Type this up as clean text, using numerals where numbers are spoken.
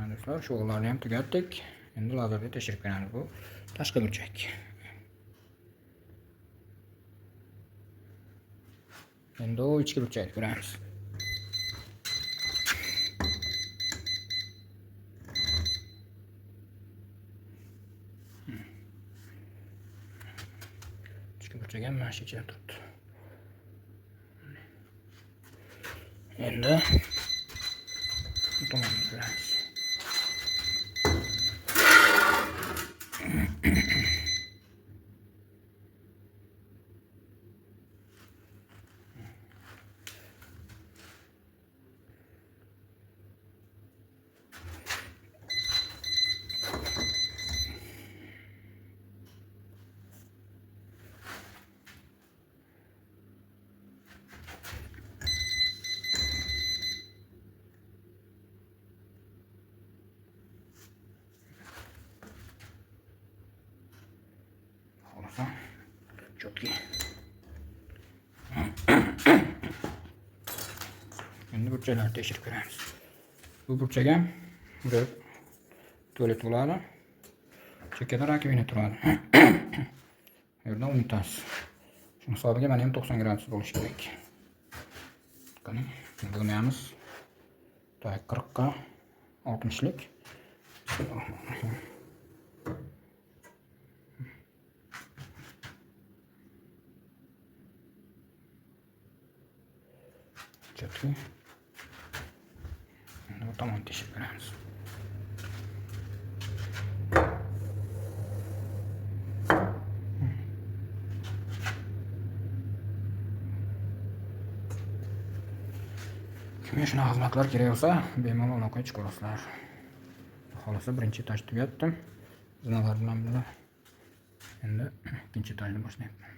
Do'stlar, shug'ullarni ham tugatdik. Endi lazerga tekshirib ko'ramiz. Bu tashqi burchak. Endi o ichki burchakni ko'ramiz. Ichki burchak ham mana shu ichida turibdi. Endi bu tomonni ko'ramiz. Четкий. Endi burchaklarni tekshirib ko'ramiz. Bu burchak ham bir tualet bo'ladi. Chekkada rakovina turadi. Bu yerda unitaz. Shuni hisobiga mana ham 90 gradus bo'lishi kerak. Qani, bo'lmaymiz. 40 ga 60 lik. Четкий. Bu tomonni tekshirib ko'ramiz. Kimga shunaqa xizmatlar kerak bo'lsa, bemalol aloqaga chiqaverasizlar. Xohlasa birinchi etajni tugatdim. Zinalar bilan birga. Endi ikkinchi etajni boshlayapman.